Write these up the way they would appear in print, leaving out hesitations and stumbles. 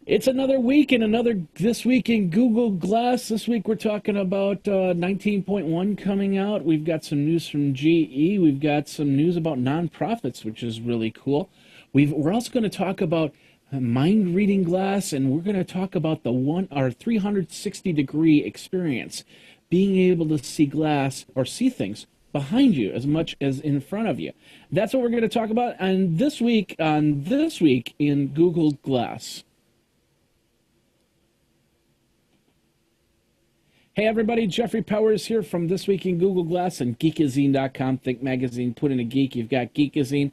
It's another week and another This Week in Google Glass. This week we're talking about 19.1 coming out. We've got some news from GE. We've got some news about nonprofits, which is really cool. We're also going to talk about mind reading glass, and we're going to talk about our 360-degree experience, being able to see glass or see things behind you as much as in front of you. That's what we're going to talk about This Week in Google Glass. Hey everybody, Jeffrey Powers here from This Week in Google Glass and Geekazine.com. Think magazine, put in a geek, you've got Geekazine.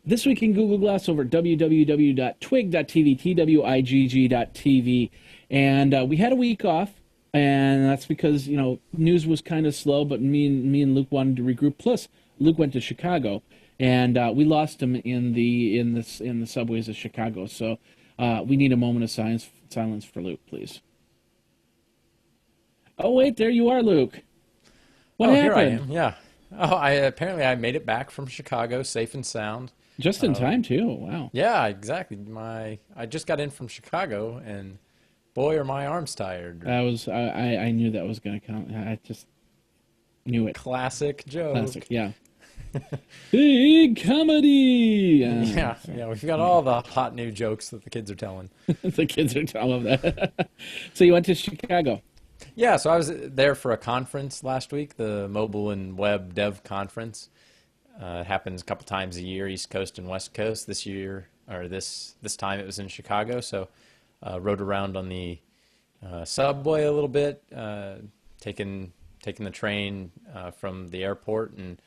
This Week in Google Glass over at www.twig.tv, twigg.tv. And we had a week off, and that's because, news was kind of slow, but me and Luke wanted to regroup. Plus, Luke went to Chicago, and we lost him in the subways of Chicago. So we need a moment of silence for Luke, please. Oh, wait, there you are, Luke. What happened? Here I am, yeah. Apparently I made it back from Chicago safe and sound. Just in time, too. Wow. Yeah, exactly. I just got in from Chicago, and boy, are my arms tired. I knew that was going to come. I just knew it. Classic joke. Classic, yeah. Big comedy. Yeah, we've got all the hot new jokes that the kids are telling. The kids are telling that. So you went to Chicago. Yeah, so I was there for a conference last week, the Mobile and Web Dev Conference. It happens a couple times a year, East Coast and West Coast. This year, or this time, it was in Chicago. So rode around on the subway a little bit, taking the train from the airport, and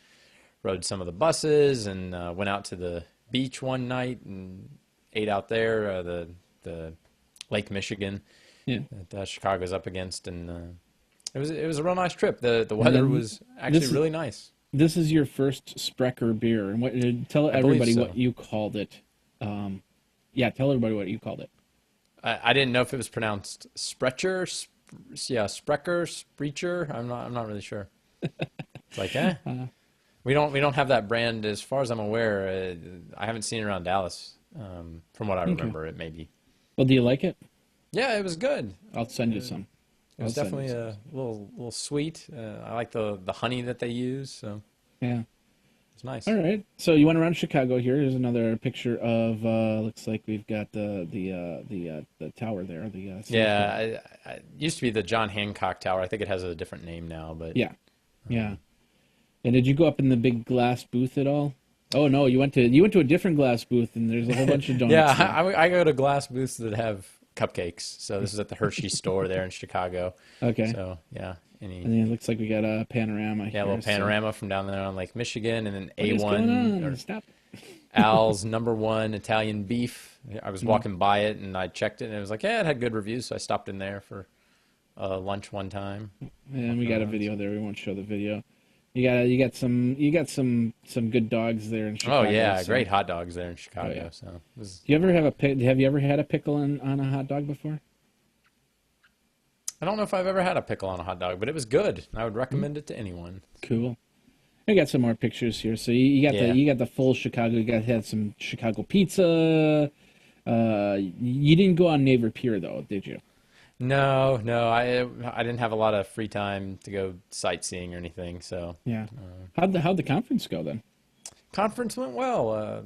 rode some of the buses, and went out to the beach one night and ate out there, the Lake Michigan. Yeah. That Chicago's up against, and it was a real nice trip. The weather was actually really nice. This is your first Sprecher beer, and tell everybody what you called it. Tell everybody what you called it. I didn't know if it was pronounced Sprecher, Sprecher, Spreacher. I'm not really sure. It's like, we don't have that brand as far as I'm aware. I haven't seen it around Dallas. From what I remember, it may be. Well, do you like it? Yeah, it was good. I'll send you some. It was definitely a little sweet. I like the honey that they use. So yeah, it's nice. All right. So you went around Chicago. Here's another picture of. Looks like we've got the tower there. It used to be the John Hancock Tower. I think it has a different name now, but yeah. And did you go up in the big glass booth at all? Oh no, you went to a different glass booth, and there's a whole bunch of donuts. Yeah, I go to glass booths that have cupcakes. So this is at the Hershey store there in Chicago. Okay. So yeah. And then it looks like we got a panorama here. Yeah, a little panorama from down there on Lake Michigan, and then what is going on? Stop. Al's #1 Italian beef. I was walking by it, and I checked it, and it was like, yeah, it had good reviews, so I stopped in there for lunch one time. And we got a video there. We won't show the video. You got some good dogs there in Chicago. Oh yeah, great hot dogs there in Chicago. Oh, yeah. So have you ever had a pickle on a hot dog before? I don't know if I've ever had a pickle on a hot dog, but it was good. I would recommend it to anyone. Cool. I got some more pictures here. So you got the full Chicago. You had some Chicago pizza. You didn't go on Naver Pier though, did you? No, I didn't have a lot of free time to go sightseeing or anything. So yeah, how'd the conference go then? Conference went well.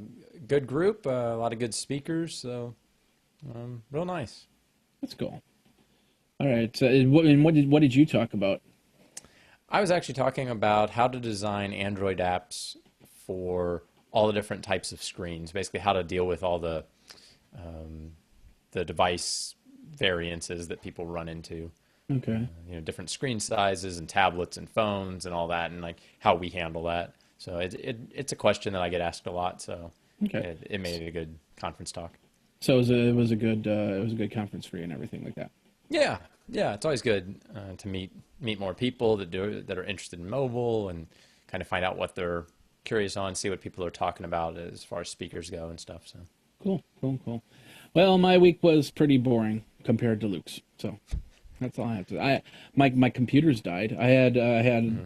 Good group, a lot of good speakers. So real nice. That's cool. All right. So, what did you talk about? I was actually talking about how to design Android apps for all the different types of screens. Basically, how to deal with all the device variances that people run into. Okay. Different screen sizes and tablets and phones and all that, and like how we handle that. So it's a question that I get asked a lot. So okay. It made it a good conference talk. So it was a good conference for you and everything like that. Yeah. It's always good to meet more people that are interested in mobile and kind of find out what they're curious on, see what people are talking about as far as speakers go and stuff. So cool. Well, my week was pretty boring compared to Luke's, so that's all I have to say. My computers died. I had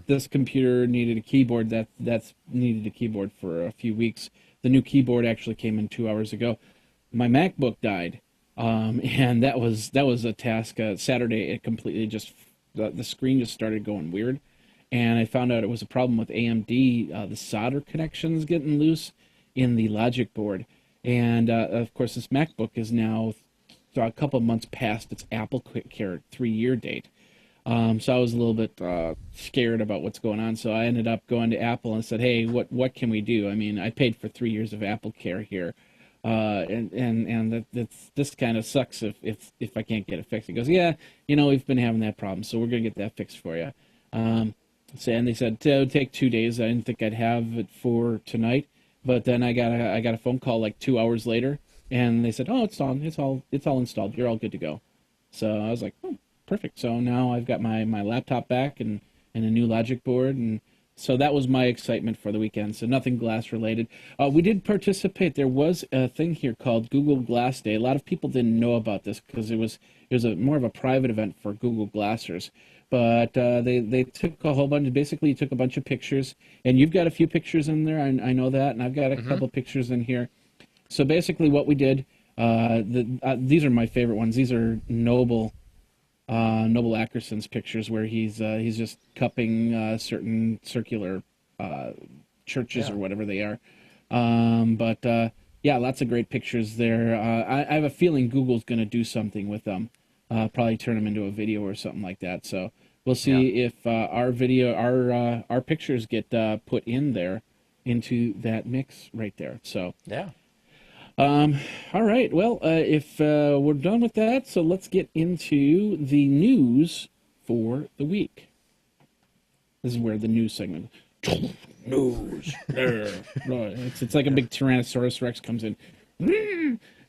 this computer needed a keyboard that's needed a keyboard for a few weeks. The new keyboard actually came in 2 hours ago. My MacBook died, And that was a task. Saturday, it completely just the screen just started going weird, and I found out it was a problem with AMD. The solder connections getting loose in the logic board, and of course this MacBook is now a couple of months past its Apple Care 3-year date. So I was a little bit scared about what's going on. So I ended up going to Apple and said, "Hey, what can we do? I mean, I paid for 3 years of Apple Care here, and this kind of sucks if I can't get it fixed." He goes, "Yeah, we've been having that problem, so we're gonna get that fixed for you." Um, and they said it would take 2 days. I didn't think I'd have it for tonight, but then I got a phone call like 2 hours later, and they said, "Oh, it's all installed. You're all good to go." So I was like, "Oh, perfect." So now I've got my laptop back and a new logic board, and so that was my excitement for the weekend. So nothing glass related. We did participate. There was a thing here called Google Glass Day. A lot of people didn't know about this because it was a more of a private event for Google Glassers. But they took a whole bunch. Basically, you took a bunch of pictures, and you've got a few pictures in there. I know that, and I've got a Mm-hmm. couple pictures in here. So basically, what we did. These are my favorite ones. These are Noble Ackerson's pictures where he's just cupping certain circular uh, churches Yeah. or whatever they are. But yeah, lots of great pictures there. I have a feeling Google's going to do something with them, probably turn them into a video or something like that. So we'll Yeah. see if our pictures get put in there into that mix right there. So Yeah. um, all right. Well, if we're done with that, so let's get into the news for the week. This is where the news segment. News. It's like a big Tyrannosaurus Rex comes in.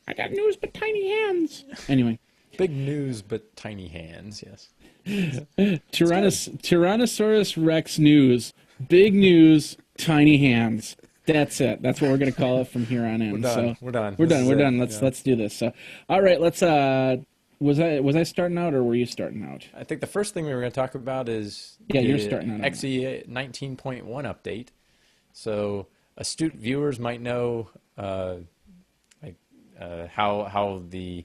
I got news, but tiny hands. Anyway, Big news, but tiny hands. Yes. Tyrannosaurus Rex news. Big news, tiny hands. That's it. That's what we're gonna call it from here on in. We're done. So We're done. we're This done. is We're it. done. Let's Yeah. let's do this. So, all right. Let's. Was I starting out or were you starting out? I think the first thing we were going to talk about is Yeah, you're the starting out on that. XE 19.1 update. So astute viewers might know like how the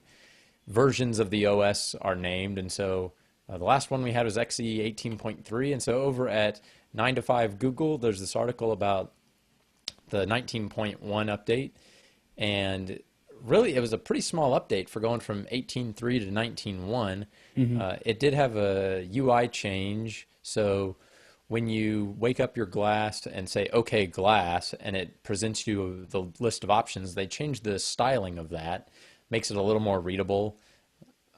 versions of the OS are named, and so the last one we had was XE 18.3, and so over at 9 to 5 Google, there's this article about the 19.1 update, and really it was a pretty small update for going from 18.3 to 19.1. It did have a UI change, so when you wake up your glass and say "Okay, glass," and it presents you the list of options, they changed the styling of that, makes it a little more readable.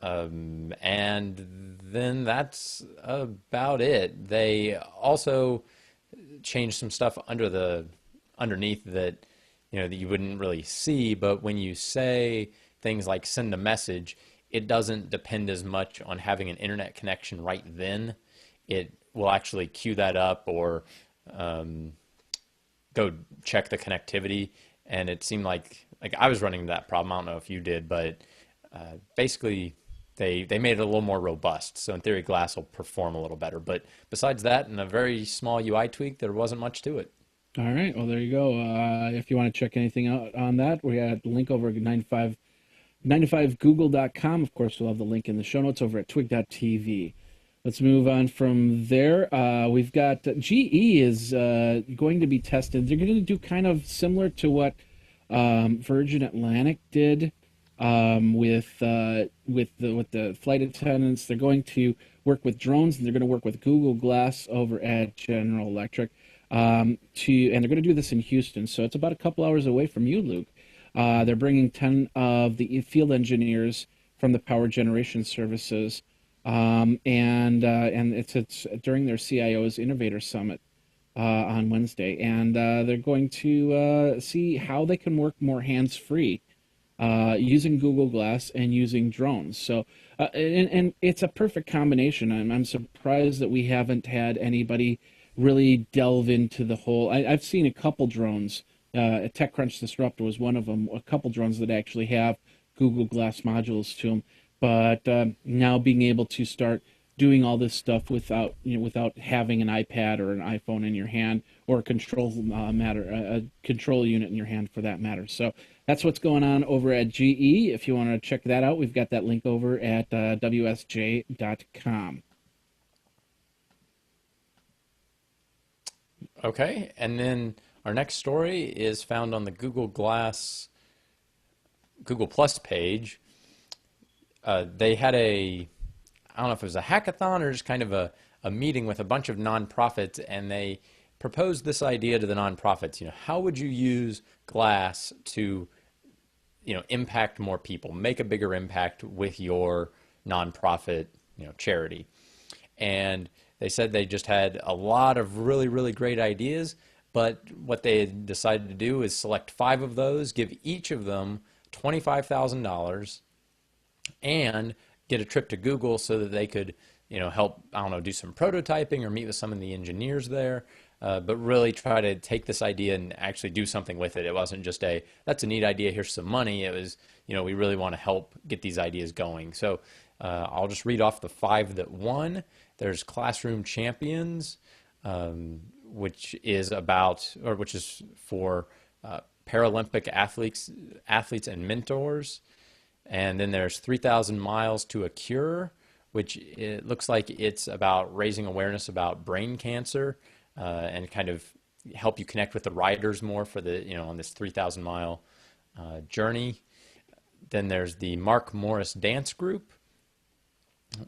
And then that's about it. They also changed some stuff underneath that that you wouldn't really see, but when you say things like send a message, it doesn't depend as much on having an internet connection right then. It will actually queue that up or um, go check the connectivity. And it seemed like I was running into that problem. I don't know if you did, but basically they made it a little more robust. So in theory, Glass will perform a little better. But besides that, and a very small UI tweak, there wasn't much to it. All right. Well, there you go. If you want to check anything out on that, we got the link over at 95google.com. Of course, we'll have the link in the show notes over at twig.tv. Let's move on from there. We've got GE is going to be tested. They're going to do kind of similar to what Virgin Atlantic did with the flight attendants. They're going to work with drones, and they're going to work with Google Glass over at General Electric. And they're going to do this in Houston, so it's about a couple hours away from you, Luke. They're bringing 10 of the field engineers from the power generation services, and it's during their CIO's Innovator Summit on Wednesday, and they're going to see how they can work more hands-free using Google Glass and using drones. So, and it's a perfect combination. I'm surprised that we haven't had anybody really delve into the whole. I've seen a couple drones. TechCrunch Disruptor was one of them. A couple drones that actually have Google Glass modules to them, but now being able to start doing all this stuff without having an iPad or an iPhone in your hand or a control unit in your hand for that matter. So that's what's going on over at GE. If you want to check that out, we've got that link over at WSJ.com. Okay, and then our next story is found on the Google Plus page. They had I don't know if it was a hackathon or just kind of a meeting with a bunch of nonprofits, and they proposed this idea to the nonprofits. How would you use glass to, impact more people, make a bigger impact with your nonprofit, charity? And they said they just had a lot of really, really great ideas, but what they had decided to do is select 5 of those, give each of them $25,000, and get a trip to Google so that they could, help, I don't know, do some prototyping or meet with some of the engineers there, but really try to take this idea and actually do something with it. It wasn't just that's a neat idea, here's some money. It was, we really want to help get these ideas going. So I'll just read off the 5 that won. There's Classroom Champions, which is for Paralympic athletes and mentors. And then there's 3,000 Miles to a Cure, which it looks like it's about raising awareness about brain cancer and kind of help you connect with the riders more for on this 3,000 mile journey. Then there's the Mark Morris Dance Group,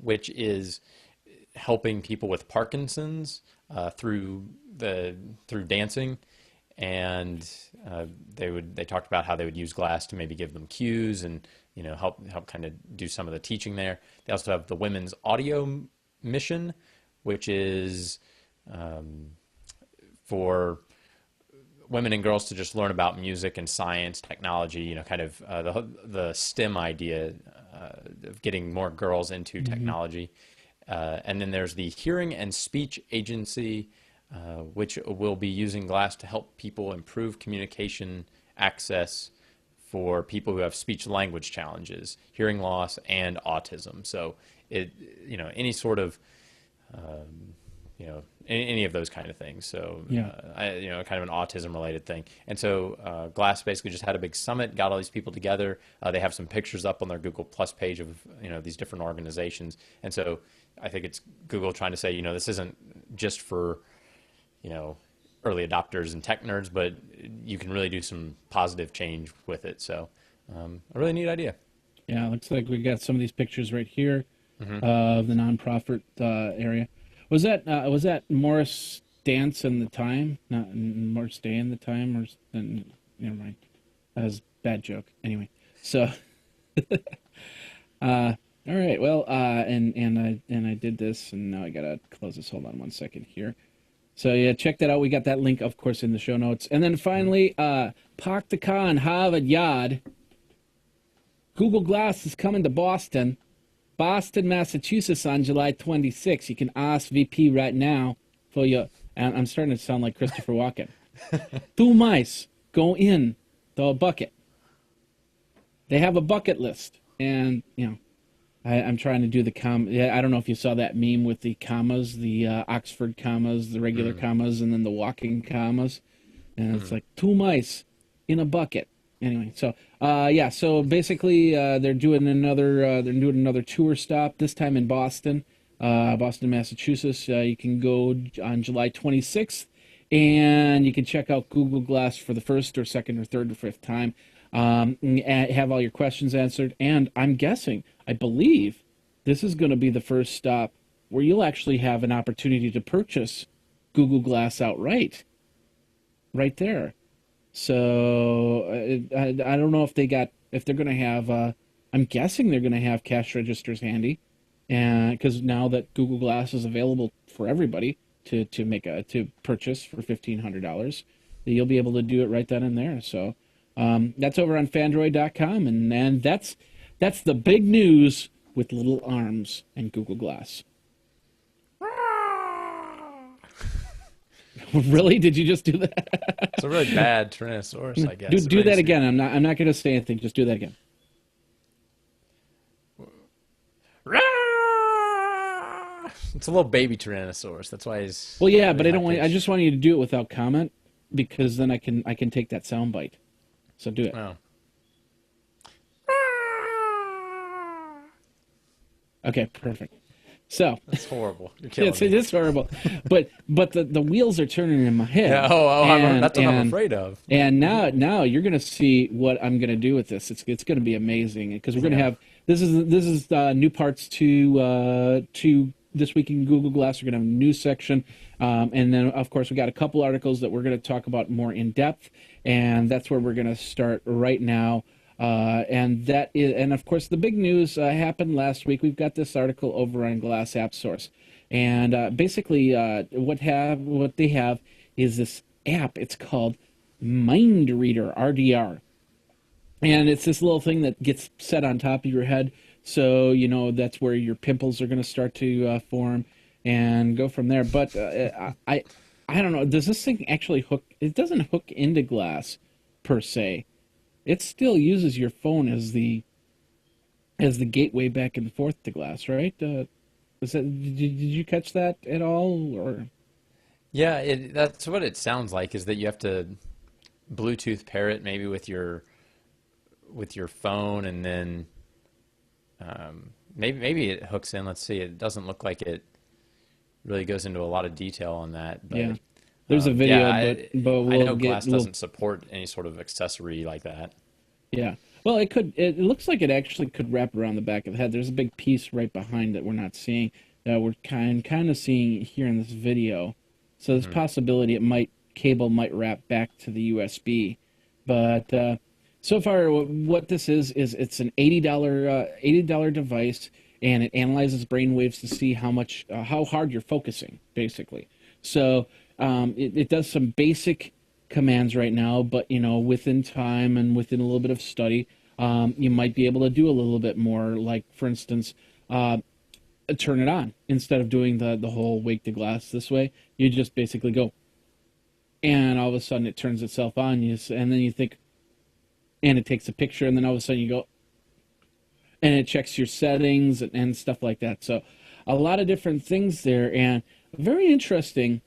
which is helping people with Parkinson's through dancing, and they talked about how they would use glass to maybe give them cues and help kind of do some of the teaching there. They also have the Women's Audio Mission, which is for women and girls to just learn about music and science, technology, kind of the STEM idea of getting more girls into technology. And then there's the Hearing and Speech Agency, which will be using glass to help people improve communication access for people who have speech language challenges, hearing loss, and autism. So any sort of any of those kind of things. So kind of an autism related thing. And so Glass basically just had a big summit, got all these people together. They have some pictures up on their Google Plus page of these different organizations. And so I think it's Google trying to say this isn't just for early adopters and tech nerds, but you can really do some positive change with it. So a really neat idea. Yeah, it looks like we got some of these pictures right here of the nonprofit area. Was that Morris Dance in the Time? Not Morris Day in the Time, or never mind. That was a bad joke. Anyway, so all right. Well, and I did this, and now I gotta close this. Hold on one second here. So yeah, check that out. We got that link, of course, in the show notes. And then finally, Park the Car in Harvard Yard. Google Glass is coming to Boston, Massachusetts on July 26th. You can RSVP right now for your... And I'm starting to sound like Christopher Walken. 2 mice go in the bucket. They have a bucket list. And, I'm trying to do the I don't know if you saw that meme with the commas, the Oxford commas, the regular commas, and then the walking commas. And it's like 2 mice in a bucket. Anyway, so so basically they're doing another tour stop, this time in Boston, Massachusetts. You can go on July 26th, and you can check out Google Glass for the first or second or third or fifth time. Have all your questions answered, and I believe this is going to be the first stop where you'll actually have an opportunity to purchase Google Glass outright, right there. So I don't know if they're going to have. I'm guessing they're going to have cash registers handy, and because now that Google Glass is available for everybody to purchase for $1,500, you'll be able to do it right then and there. So. That's over on Fandroid.com, and that's the big news with little arms and Google Glass. Really? Did you just do that? It's a really bad Tyrannosaurus, I guess. Do that again. I'm not going to say anything. Just do that again. It's a little baby Tyrannosaurus. That's why he's. Well, yeah, but I just want you to do it without comment, because then I can take that sound bite. So do it. Oh. Okay, perfect. So That's horrible. You're it's killing it me. is horrible, but the wheels are turning in my Yeah. head, and That's what I'm afraid of. now you're gonna see what I'm gonna do with this. It's gonna be amazing because we're gonna Yeah. have this is new parts to this week in Google Glass. We're gonna have a news section, and then of course we got a couple articles that we're gonna talk about more in depth, and that's where we're gonna start right now. And of course the big news happened last week. We've got this article over on Glass App Source, and basically what they have is this app. It's called MindReader RDR, and it's this little thing that gets set on top of your head, so you know that's where your pimples are going to start to form, and go from there. But I don't know. Does this thing actually hook? It doesn't hook into glass per se. It still uses your phone as the gateway back and forth to glass, right? Did you catch that at all, or? Yeah. That's what it sounds like. Is that you have to Bluetooth pair it maybe with your phone, and then maybe it hooks in. Let's see. It doesn't look like it really goes into a lot of detail on that, Yeah, but there's a yeah, video, but I we'll know get glass we'll doesn't support any sort of accessory like that. yeah. Well, it could. It looks like it actually could wrap around the back of the head. There's a big piece right behind that we're not seeing, that we're kind of seeing here in this video. So there's a Hmm. possibility cable might wrap back to the USB, but so far what this is it's an $80 device, and it analyzes brain waves to see how hard you're focusing, basically. So it does some basic commands right now, but you know, within time and within a little bit of study, you might be able to do a little bit more. Like, for instance, turn it on instead of doing the whole wake to glass this way. You just basically go, and all of a sudden it turns itself on. And then you think, and it takes a picture, and then all of a sudden you go, and it checks your settings and stuff like that. So, a lot of different things there, and very interesting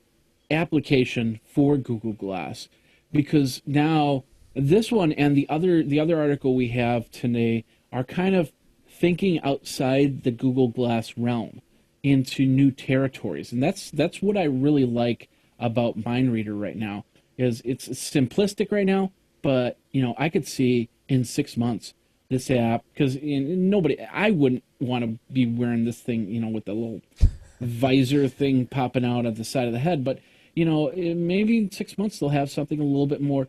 application for Google Glass, because now this one and the other article we have today are kind of thinking outside the Google Glass realm into new territories, and that's what I really like about MindReader right now. Is it's simplistic right now, but you know, I could see in 6 months this app, because nobody, I wouldn't want to be wearing this thing, you know, with the little visor thing popping out of the side of the head. But you know, maybe in 6 months they'll have something a little bit more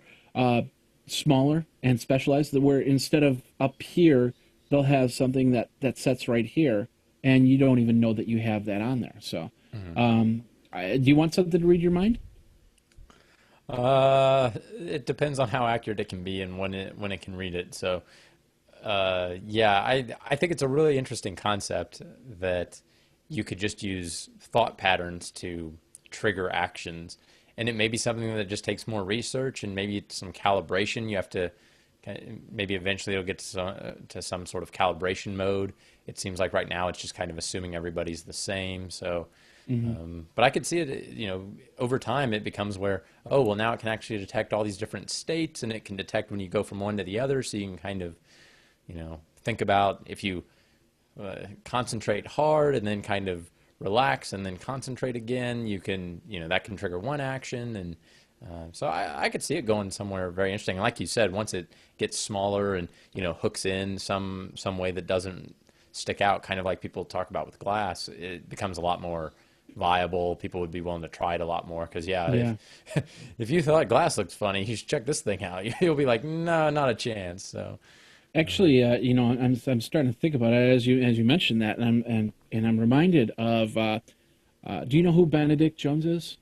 smaller and specialized, that where instead of up here, they'll have something that sets right here, and you don't even know that you have that on there. So, Hmm. do you want something to read your mind? It depends on how accurate it can be and when it can read it. So, yeah, I think it's a really interesting concept that you could just use thought patterns to trigger actions, and it may be something that just takes more research and maybe some calibration. You have to maybe eventually it'll get to some sort of calibration mode. It seems like right now it's just kind of assuming everybody's the same. So. Hmm. But I could see it, over time it becomes where, oh, well, now it can actually detect all these different states, and it can detect when you go from one to the other. So you can kind of, think about if you concentrate hard and then kind of relax and then concentrate again, you can, that can trigger one action. And so I could see it going somewhere very interesting. And like you said, once it gets smaller and, hooks in some way that doesn't stick out, kind of like people talk about with glass, it becomes a lot more viable. People would be willing to try it a lot more because, yeah, Yeah. if you thought glass looks funny, you should check this thing out. You'll be like, no, not a chance. So, Actually, you know, I'm starting to think about it as you mentioned that, and I'm reminded of. Do you know who Benedict Jones is?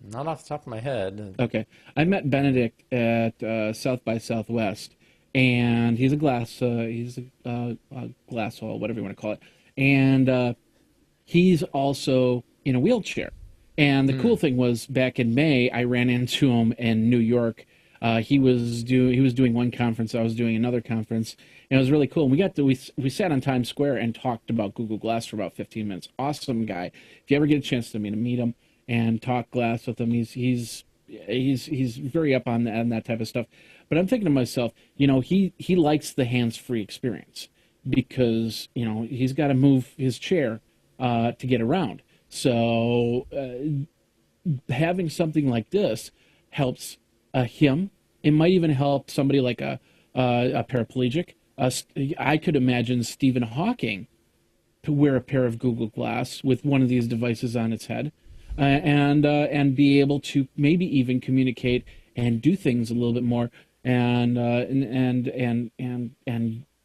not off the top of my head. Okay, I met Benedict at South by Southwest, and he's a glass hole, whatever you want to call it, and he's also in a wheelchair. And the cool Mm, thing was, back in May, I ran into him in New York. He was doing one conference, I was doing another conference, and it was really cool. And we sat on Times Square and talked about Google Glass for about 15 minutes. Awesome guy. If you ever get a chance to meet him and talk glass with him, he's very up on that type of stuff. But I'm thinking to myself, you know, he likes the hands-free experience, because he's got to move his chair to get around. So having something like this helps him. It might even help somebody like a paraplegic. I could imagine Stephen Hawking to wear a pair of Google Glass with one of these devices on its head, and be able to maybe even communicate and do things a little bit more, and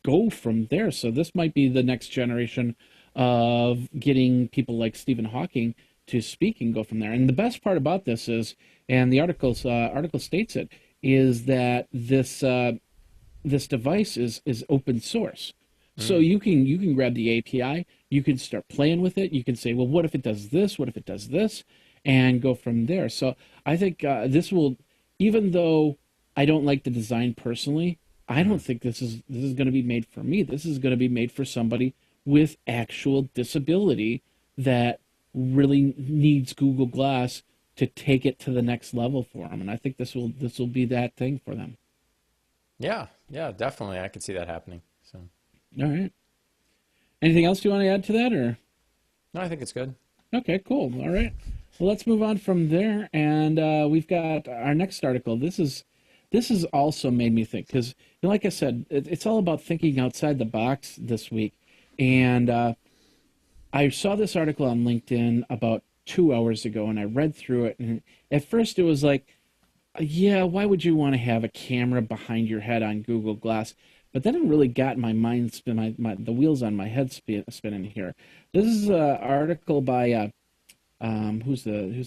go from there. So this might be the next generation of getting people like Stephen Hawking to speak and go from there. And the best part about this is, and the article states it, is that this device is open source. So you can grab the API, you can start playing with it. You can say, well, what if it does this? What if it does this? And go from there. So I think this will, even though I don't like the design personally, I don't think this is going to be made for me. This is going to be made for somebody with actual disability that really needs Google Glass to take it to the next level for them. And I think this will be that thing for them. Yeah, yeah, definitely. I could see that happening. So, All right. Anything else you want to add to that, or? no, I think it's good. Okay, cool. All right. Well, let's move on from there, and we've got our next article. This has also made me think, because, like I said, it's all about thinking outside the box this week. And I saw this article on LinkedIn about 2 hours ago, and I read through it. And at first, it was like, yeah, why would you want to have a camera behind your head on Google Glass? But then it really got my mind spin, the wheels on my head spinning here. This is an article by who's the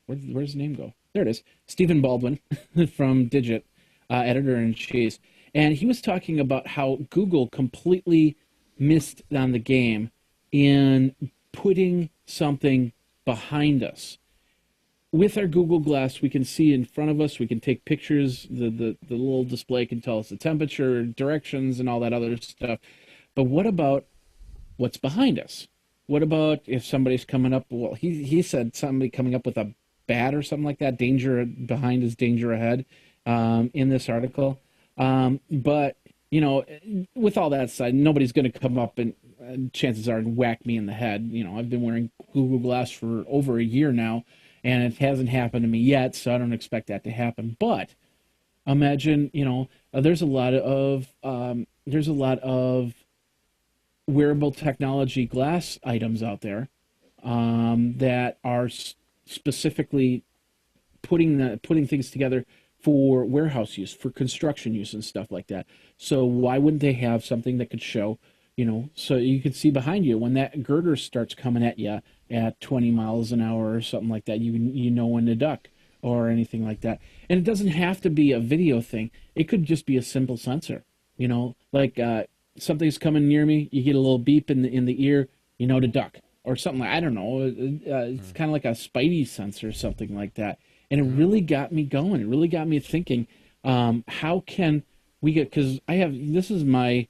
where's his name go? There it is, Stephen Baldwin from Digit, editor in chief, and he was talking about how Google completely missed on the game in putting something behind us. With our Google Glass, we can see in front of us. We can take pictures. The little display can tell us the temperature, directions, and all that other stuff. But what about what's behind us? What about if somebody's coming up? Well, he said somebody coming up with a bat or something like that. Danger behind is danger ahead, in this article. But with all that said, nobody's going to come up and chances are whack me in the head. I've been wearing Google Glass for over a year now, and it hasn't happened to me yet, so I don't expect that to happen. But imagine, there's a lot of wearable technology glass items out there that are specifically putting things together for warehouse use, for construction use, and stuff like that. So why wouldn't they have something that could show, so you could see behind you when that girder starts coming at you at 20 miles an hour or something like that, you know when to duck or anything like that. And it doesn't have to be a video thing. It could just be a simple sensor, like something's coming near me, you get a little beep in the ear, to duck or something like, I don't know. It's kind of like a Spidey sensor or something like that. And it really got me going. It really got me thinking, how can we get, because this is my,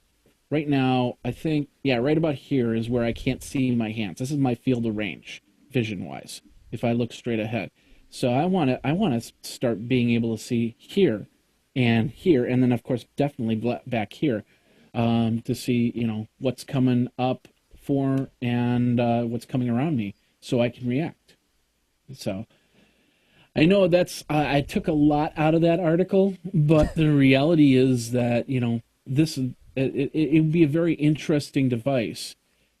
right now, I think, yeah, right about here is where I can't see my hands. This is my field of range, vision-wise, if I look straight ahead. So I want to start being able to see here, and then, of course, definitely back here, to see, what's coming up for and what's coming around me so I can react. So I know I took a lot out of that article, but the reality is that, this is, it would be a very interesting device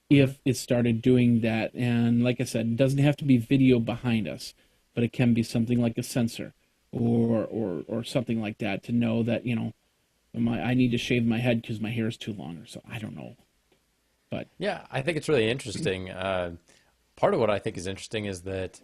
if it started doing that. And like I said, it doesn't have to be video behind us, but it can be something like a sensor or something like that to know that, I need to shave my head because my hair is too long or so. I don't know. But yeah, I think it's really interesting. Part of what I think is interesting is that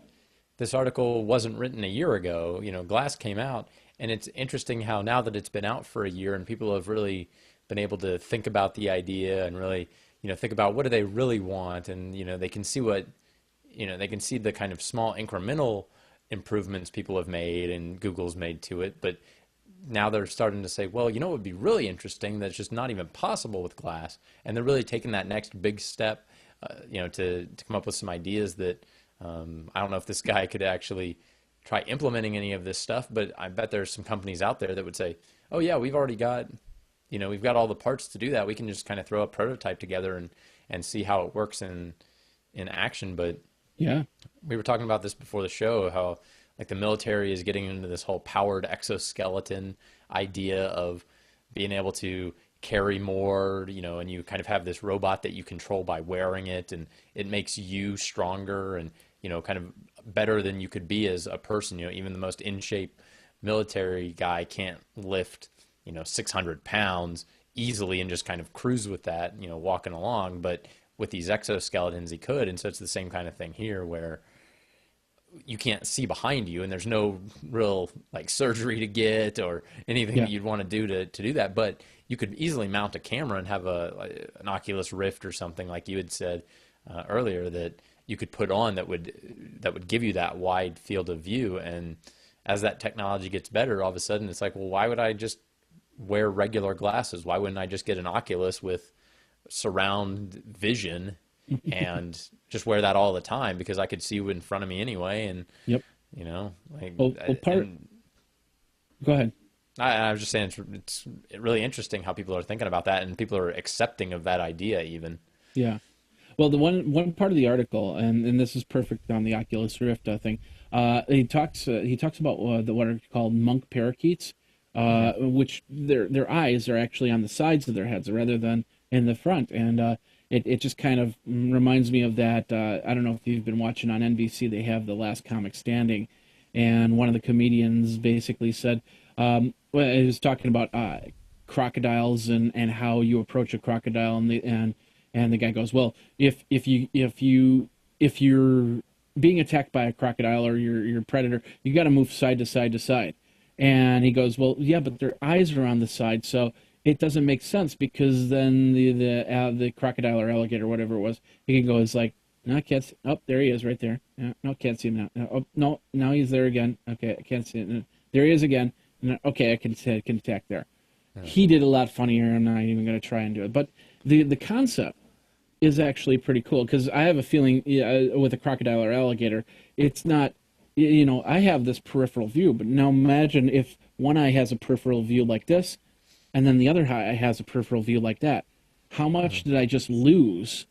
this article wasn't written a year ago. Glass came out, and it's interesting how now that it's been out for a year and people have really been able to think about the idea and really, think about what do they really want, and they can see they can see the kind of small incremental improvements people have made and Google's made to it, but now they're starting to say, well, what would be really interesting that's just not even possible with glass, and they're really taking that next big step, to come up with some ideas that I don't know if this guy could actually try implementing any of this stuff, but I bet there's some companies out there that would say, oh yeah, we've already got we've got all the parts to do that. We can just kind of throw a prototype together and see how it works in action. But Yeah. we were talking about this before the show, how like the military is getting into this whole powered exoskeleton idea of being able to carry more, and you kind of have this robot that you control by wearing it, and it makes you stronger and, kind of better than you could be as a person. Even the most in shape military guy can't lift, 600 pounds easily and just kind of cruise with that, walking along. But with these exoskeletons, he could. And so it's the same kind of thing here where you can't see behind you and there's no real like surgery to get or anything Yeah. that you'd want to do to do that. But you could easily mount a camera and have an Oculus Rift or something like you had said earlier that you could put on that would give you that wide field of view. And as that technology gets better, all of a sudden it's like, well, why would I just wear regular glasses? Why wouldn't I just get an Oculus with surround vision and just wear that all the time, because I could see you in front of me anyway? And Yep. like Well, go ahead. I was just saying it's really interesting how people are thinking about that, and people are accepting of that idea even. Yeah. Well, the one part of the article, and this is perfect on the Oculus Rift thing. He talks about what are called monk parakeets, which their eyes are actually on the sides of their heads rather than in the front, and it just kind of reminds me of that. I don't know if you've been watching on NBC. They have The Last Comic Standing, and one of the comedians basically said, well, he was talking about crocodiles and how you approach a crocodile, and the guy goes, well, if you're being attacked by a crocodile or your predator, you got to move side to side to side. And he goes, well, yeah, but their eyes are on the side, so it doesn't make sense, because then the crocodile or alligator, whatever it was, he can go, is like, no, I can't see. Oh, there he is right there. No, can't see him now. No, oh, no, now he's there again. Okay, I can't see it. No, there he is again. No, okay, I can attack there. Yeah. He did a lot funnier. I'm not even going to try and do it. But the concept is actually pretty cool, because I have a feeling with a crocodile or alligator, it's not, I have this peripheral view, but now imagine if one eye has a peripheral view like this, and then the other eye has a peripheral view like that. How much did I just lose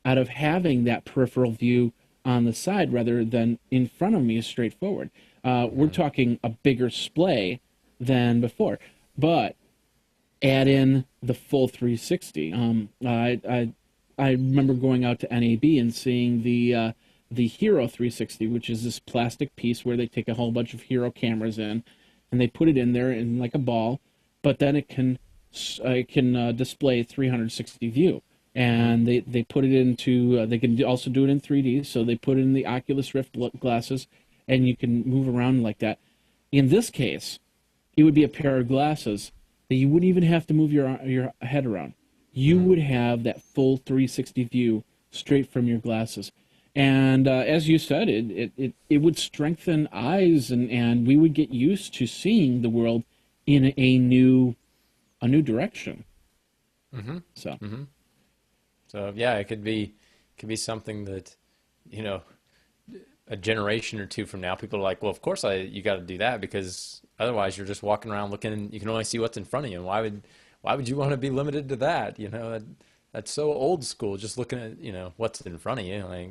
out of having that peripheral view on the side rather than in front of me straightforward? We're talking a bigger splay than before, but add in the full 360. I remember going out to NAB and seeing the Hero 360, which is this plastic piece where they take a whole bunch of Hero cameras in, and they put it in there in like a ball, but then it can display 360 view, and they put it into they can also do it in 3D, so they put it in the Oculus Rift glasses, and you can move around like that. In this case, it would be a pair of glasses that you wouldn't even have to move your head around. You would have that full 360 view straight from your glasses. And as you said, it would strengthen eyes, and we would get used to seeing the world in a new direction. Mm-hmm. So, so yeah, it could be something that, a generation or two from now, people are like, well, of course you got to do that, because otherwise you're just walking around looking and you can only see what's in front of you. And why would you want to be limited to that? That's so old school, just looking at, what's in front of you. Like,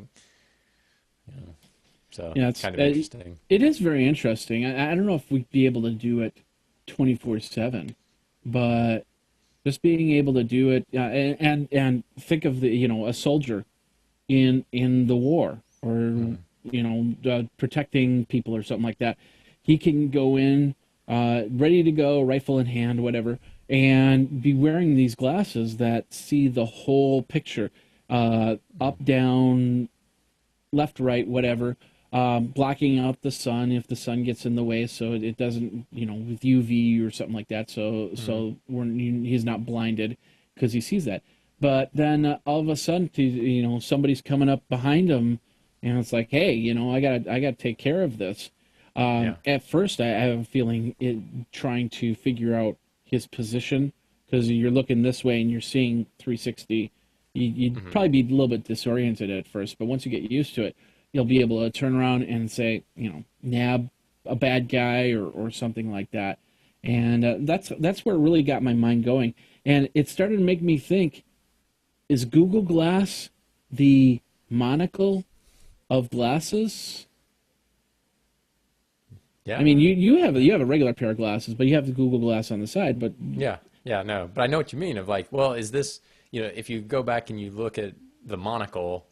so yeah, it's kind of interesting. It is very interesting. I don't know if we'd be able to do it 24/7, but just being able to do it, and think of a soldier in the war, or protecting people or something like that. He can go in ready to go, rifle in hand, whatever, and be wearing these glasses that see the whole picture, up, down, left, right, whatever, blocking out the sun if the sun gets in the way, so it doesn't, with UV or something like that, so he's not blinded because he sees that. But then all of a sudden, somebody's coming up behind him, and it's like, hey, I gotta take care of this. At first, I have a feeling trying to figure out his position, because you're looking this way and you're seeing 360. You'd probably be a little bit disoriented at first, but once you get used to it, you'll be able to turn around and say, nab a bad guy or something like that. And that's where it really got my mind going. And it started to make me think, is Google Glass the monocle of glasses? Yeah. I mean, you have a regular pair of glasses, but you have the Google Glass on the side. But Yeah. Yeah. No, but I know what you mean of like, well, is this, if you go back and you look at the monocle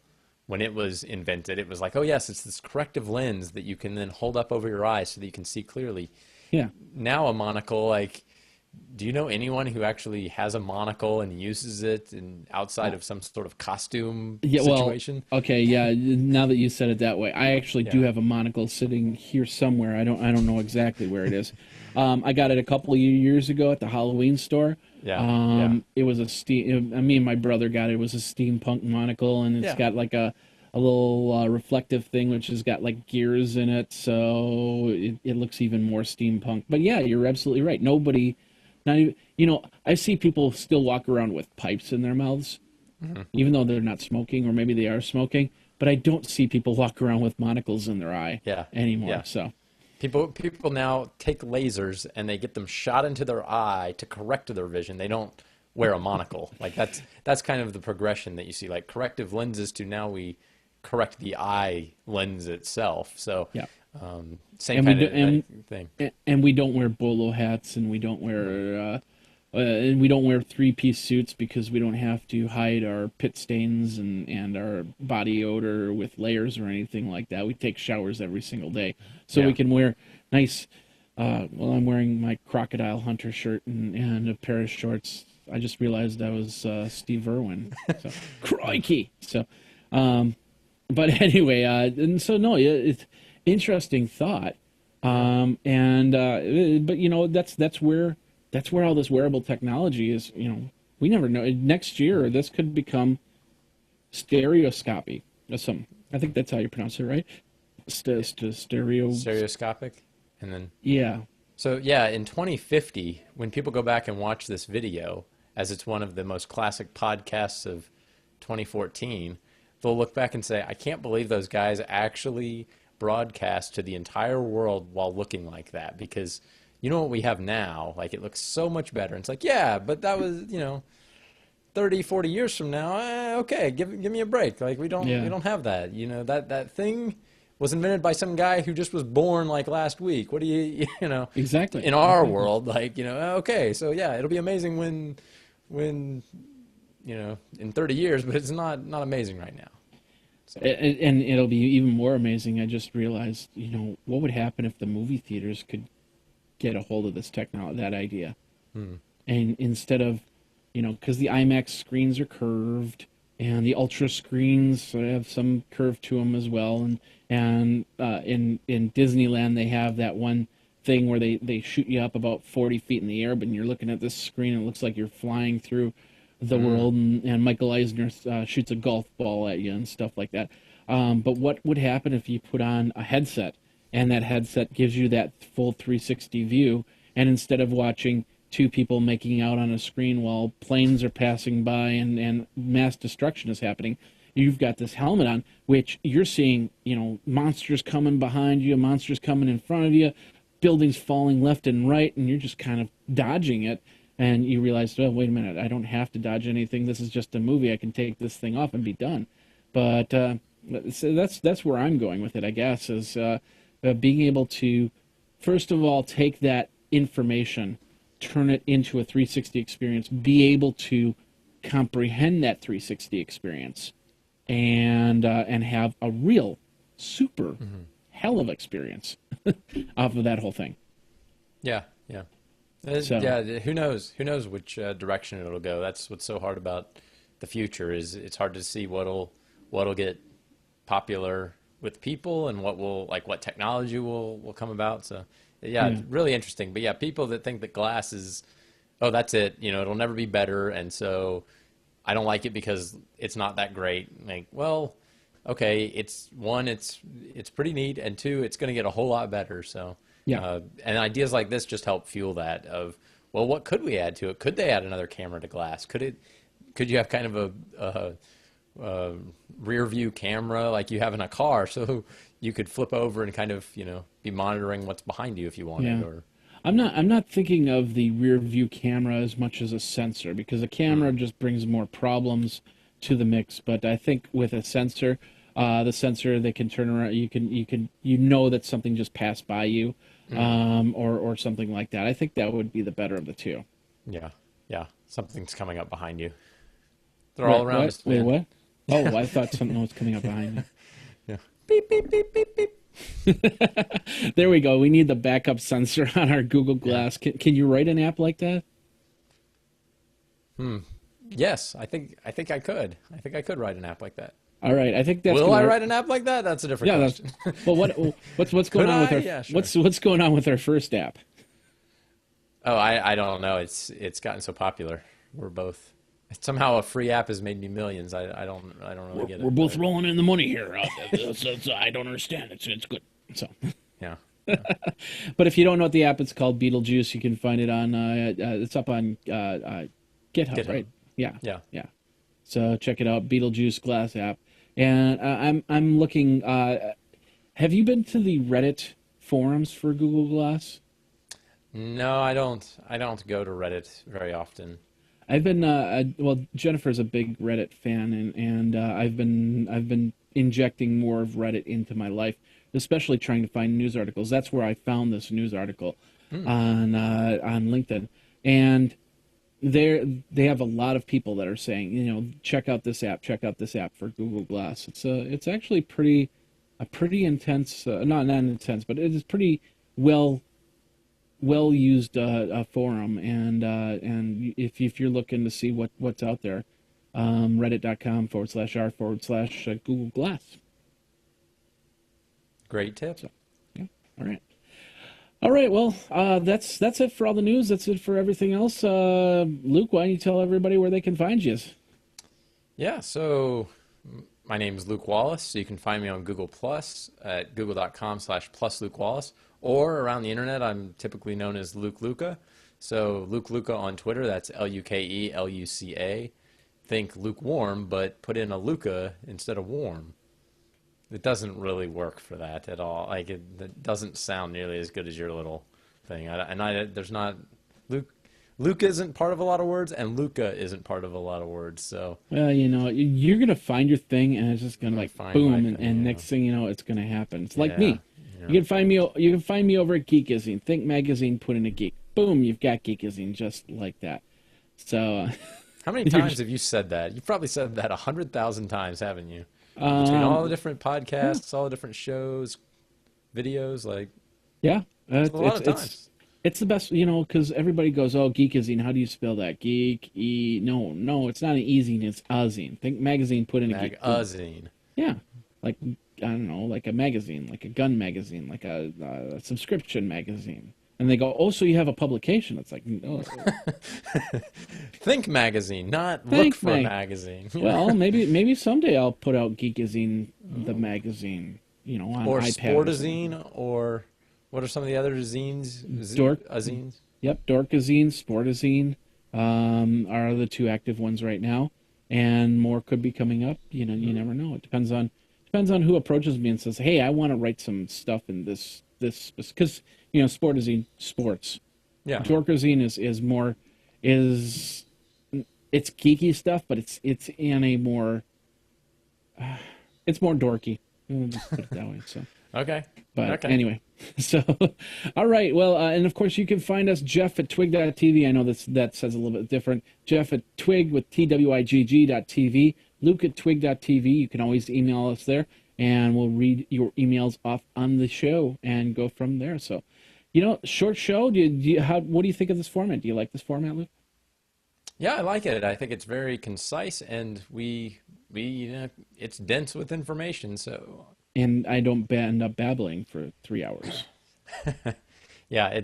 when it was invented, it was like, oh yes, it's this corrective lens that you can then hold up over your eyes so that you can see clearly. yeah, Now a monocle, like, do you know anyone who actually has a monocle and uses it and outside of some sort of costume yeah. Well, situation? okay, yeah. Now that you said it that way, I actually do Yeah. have a monocle sitting here somewhere. I don't know exactly where it is. I got it a couple of years ago at the Halloween store. Yeah. Yeah. It was a steam. Me and my brother got it. It was a steampunk monocle, and it's Yeah. got like a little reflective thing, which has got like gears in it, so it looks even more steampunk. But yeah, you're absolutely right. Nobody, not even, I see people still walk around with pipes in their mouths, even though they're not smoking, or maybe they are smoking. But I don't see people walk around with monocles in their eye Yeah. anymore. Yeah. So People now take lasers and they get them shot into their eye to correct their vision. They don't wear a monocle. Like that's kind of the progression that you see, like corrective lenses to now we correct the eye lens itself. So yeah. same And we kind do, of thing. and we don't wear bolo hats, and we don't wear three-piece suits because we don't have to hide our pit stains and our body odor with layers or anything like that. We take showers every single day, so Yeah. we can wear nice. Well, I'm wearing my crocodile hunter shirt and a pair of shorts. I just realized I was Steve Irwin. So crikey. So, but anyway, and so no, it's interesting thought. But that's where all this wearable technology is. We never know. Next year, this could become stereoscopy. I think that's how you pronounce it, right? Stereo. Stereoscopic. And then Yeah. so yeah, in 2050, when people go back and watch this video, as it's one of the most classic podcasts of 2014, they'll look back and say, I can't believe those guys actually broadcast to the entire world while looking like that, because you know what we have now, like it looks so much better. And it's like, yeah, but that was, 30, 40 years from now, okay, give me a break. Like we don't have that. That thing was invented by some guy who just was born like last week. What do Exactly. in our world, like, okay, so yeah, it'll be amazing when in 30 years, but it's not amazing right now. So. And it'll be even more amazing. I just realized, what would happen if the movie theaters could get a hold of this technology, that idea, and instead of, because the IMAX screens are curved and the Ultra screens have some curve to them as well, and in Disneyland they have that one thing where they shoot you up about 40 feet in the air, but you're looking at this screen and it looks like you're flying through the world, and Michael Eisner shoots a golf ball at you and stuff like that. But what would happen if you put on a headset, and that headset gives you that full 360 view, and instead of watching two people making out on a screen while planes are passing by and mass destruction is happening, you've got this helmet on, which you're seeing, monsters coming behind you, monsters coming in front of you, buildings falling left and right, and you're just kind of dodging it. And you realize, oh, wait a minute, I don't have to dodge anything. This is just a movie. I can take this thing off and be done. But so that's where I'm going with it, I guess, is being able to, first of all, take that information, turn it into a 360 experience, be able to comprehend that 360 experience, and have a real super hell of experience off of that whole thing. Yeah, yeah. So, yeah, who knows? Who knows which direction it'll go? That's what's so hard about the future, is it's hard to see what'll get popular with people and what technology will come about. So yeah, really interesting. But yeah, people that think that glass is, oh, that's it, it'll never be better, and so I don't like it because it's not that great. Like, well, okay, it's pretty neat, and two, it's going to get a whole lot better. So yeah. And ideas like this just help fuel that of, well, what could we add to it? Could they add another camera to glass? Could you have kind of a rear view camera like you have in a car, so you could flip over and kind of, be monitoring what's behind you if you wanted? Yeah. Or I'm not thinking of the rear view camera as much as a sensor, because a camera Hmm. just brings more problems to the mix. But I think with a sensor, the sensor, they can turn around. You know that something just passed by you, Hmm. or something like that. I think that would be the better of the two. Yeah. Yeah. Something's coming up behind you. They're all Wait, around what? us, Wait, man. what? Oh, I thought something was coming up behind me. Yeah. Beep, beep, beep, beep, beep. There we go. We need the backup sensor on our Google Yeah. Glass. Can you write an app like that? Hmm. Yes, I think I could. I think I could write an app like that. All right, I think that's Will I gonna. write an app like that? That's a different Yeah, that's. question. Well, what's going Could on with I? our Yeah, sure. what's going on with our first app? Oh, I don't know. It's gotten so popular. We're both somehow a free app has made me millions. I don't really get We're it, both but rolling in the money here. I don't understand. It's good. So, yeah. Yeah. but if you don't know what the app is called, Beetlejuice, you can find it on. It's up on GitHub, GitHub. right? Yeah, Yeah. yeah. So check it out, Beetlejuice Glass app. And I'm looking. Have you been to the Reddit forums for Google Glass? No, I don't go to Reddit very often. I've been well, Jennifer's a big Reddit fan, and I've been injecting more of Reddit into my life, especially trying to find news articles. That's where I found this news article Hmm. on LinkedIn, and they have a lot of people that are saying, check out this app, check out this app for Google Glass. It's actually pretty intense, not intense, but it is pretty well used forum, and if you're looking to see what's out there, reddit.com/r// Google Glass. Great tip. So yeah, all right. All right, well, that's it for all the news. That's it for everything else. Luke, why don't you tell everybody where they can find you? Yeah, so my name is Luke Wallace. So you can find me on Google Plus at google.com/plus Luke Wallace, or around the internet, I'm typically known as Luke Luca. So Luke Luca on Twitter, that's LukeLuca. Think lukewarm, but put in a Luca instead of warm. It doesn't really work for that at all. Like it doesn't sound nearly as good as your little thing. There's not Luke. Luke isn't part of a lot of words, and Luca isn't part of a lot of words. So Well, you're gonna find your thing, and it's just gonna I'm gonna like find my boom, and thing. next thing you know, it's gonna happen. It's like Yeah, me. yeah. You can find me over at Geekazine. Think magazine, put in a geek. Boom, you've got Geekazine just like that. So, How many you're times just, have you said that? You've probably said that 100,000 times, haven't you? Between all the um, different podcasts, all the different shows, videos, like yeah, it's a lot of times. it's the best, because everybody goes, "Oh, Geekazine, how do you spell that? Geek e no, no, it's not an ezine, it's azine. Think magazine, put in a geek. Boom. Magazine. Yeah, like I don't know, like a magazine, like a gun magazine, like a subscription magazine." And they go, "Oh, so you have a publication?" It's like, no. Think magazine, not look Think for mag. magazine. Well, maybe someday I'll put out Geekazine, the magazine, on Or iPad or something. sportazine, or what are some of the other zines? Dork, Zines? yep, Dorkazine, Sportazine, are the two active ones right now, and more could be coming up. You never know. It depends on who approaches me and says, "Hey, I want to write some stuff in this," because Sportazine, sports. Yeah. Dorkazine is more is it's geeky stuff, but it's in a more it's more dorky. Just put it that way. So, Okay. but Okay. anyway, so all right. Well, and of course you can find us, Jeff at twig.tv. I know that says a little bit different. Jeff at twig with twigg.tv. Luke at twig.tv. You can always email us there, and we'll read your emails off on the show and go from there. So, short show. What do you think of this format? Do you like this format, Luke? Yeah, I like it. I think it's very concise, and it's dense with information. So And I don't end up babbling for 3 hours. yeah,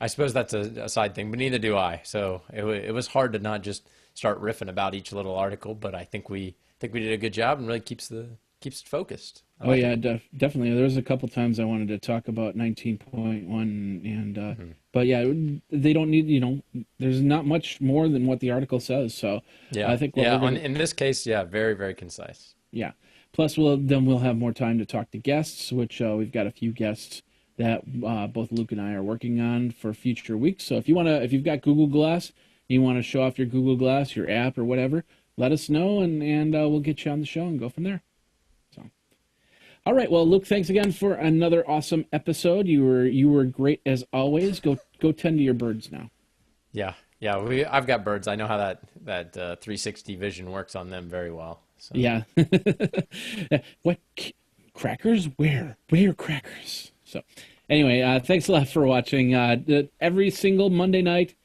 I suppose that's a side thing, but neither do I. So it was hard to not just start riffing about each little article, but I think we did a good job and really keeps it focused. I Oh like yeah, it. definitely. There was a couple times I wanted to talk about 19.1, and but yeah, they don't need. There's not much more than what the article says. So I Yeah, think what yeah. we're gonna, In this case, yeah, very very concise. yeah. Plus, we'll have more time to talk to guests, which we've got a few guests that both Luke and I are working on for future weeks. So if you've got Google Glass, you want to show off your Google Glass, your app, or whatever, let us know, and we'll get you on the show and go from there. So, all right. Well, Luke, thanks again for another awesome episode. You were great as always. Go tend to your birds now. Yeah. I've got birds. I know how that 360 vision works on them very well. So. Yeah. What crackers? Where crackers? So, anyway, thanks a lot for watching. Every single Monday night,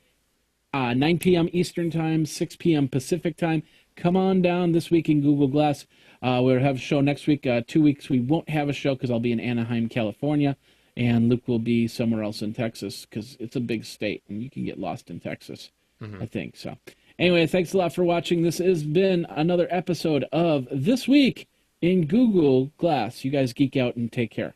9 p.m. Eastern Time, 6 p.m. Pacific Time. Come on down this week in Google Glass. We'll have a show next week. 2 weeks we won't have a show because I'll be in Anaheim, California, and Luke will be somewhere else in Texas because it's a big state and you can get lost in Texas, I think. So anyway, thanks a lot for watching. This has been another episode of This Week in Google Glass. You guys geek out and take care.